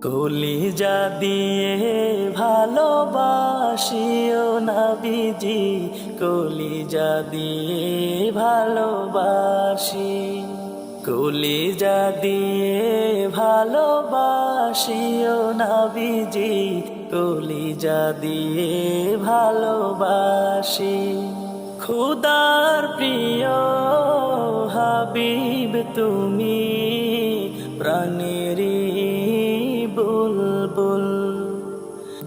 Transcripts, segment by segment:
কলিজা দিয়ে ভালোবাসিও নবীজি, কলিজা দিয়ে ভালোবাসি। কলিজা দিয়ে ভালোবাসিও নবীজি, কলিজা দিয়ে ভালোবাসি। খুদার প্রিয় হাবিব তুমি, প্রাণেরই বুলবুল।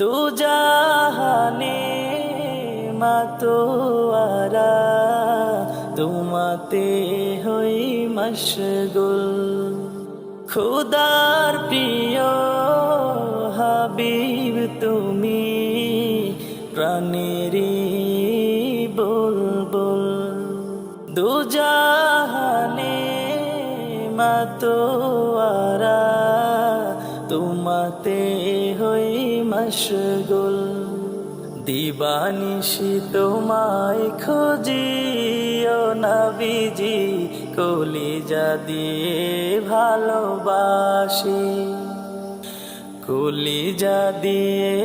দুজাহানে মাতোয়ারা, তোমাতে হই মশগুল। খুদার প্রিয় হাবিব তুমি, প্রাণেরই বুলবুল। দুজাহানে মাতোয়ারা, তোমাতে হই মশগুল। দিবানিশি তোমায় খুঁজিও নবীজি, কলিজা দিয়ে ভালোবাসি। কলিজা দিয়ে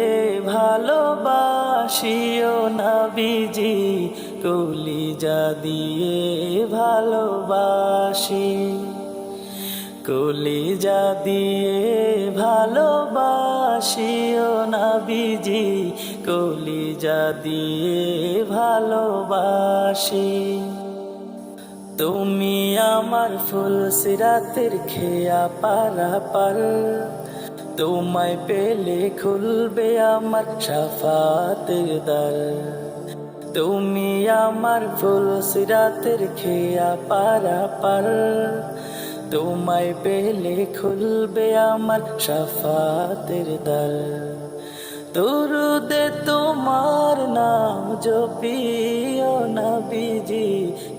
ভালোবাসিও নবীজি, কলিজা দিয়ে ভালোবাসি। কলিজা দিয়ে ভালোবাসিও নবীজি, কলিজা দিয়ে ভালোবাসি। তুমি আমার ফুল সিরাতের খেয়া পারাপার, তোমায় পেলে খুলবে আমার শাফাতের দ্বার। তুমি আমার ফুল সিরাতের খেয়া পারাপার, তোমায় পেলে খুলবে আমার শাফাতের দ্বার। দুরুদে তোমার নাম জপিও নবীজি,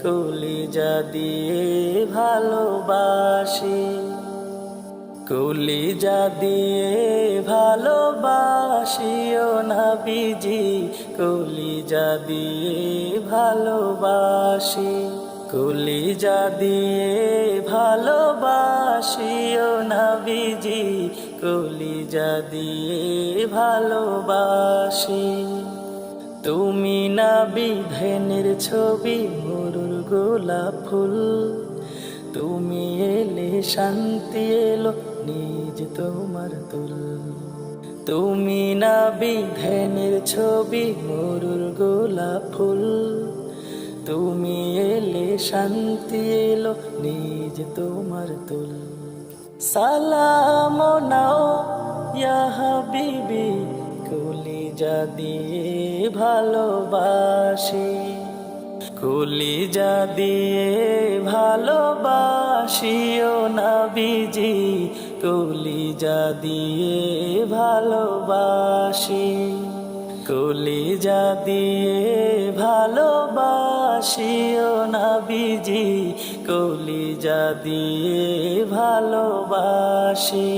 কলিজা দিয়ে ভালোবাসি। কলিজা দিয়ে ভালোবাসিও নবীজি, কলিজা দিয়ে ভালোবাসি। কলিজা দিয়ে ভালোবাসিও নবীজি, কলিজা দিয়ে ভালোবাসি। তুমি নবী ধ্যানের ছবি, মরুর গোলাপ ফুল। তুমি এলে শান্তি এলো নিজ তোমার তুল। তুমি নবী ধ্যানের ছবি, মরুর গোলাপ ফুল। তুমি এলে শান্তি এলো নিজ তোমার তুল। সালাম নাও ইয়া হাবিবি, কলিজা দিয়ে ভালোবাসি। কলিজা দিয়ে ভালোবাসিও নবীজি, কলিজা দিয়ে ভালোবাসি। কলিজা দিয়ে ভালোবাসিও নবীজি, কলিজা দিয়ে ভালোবাসি।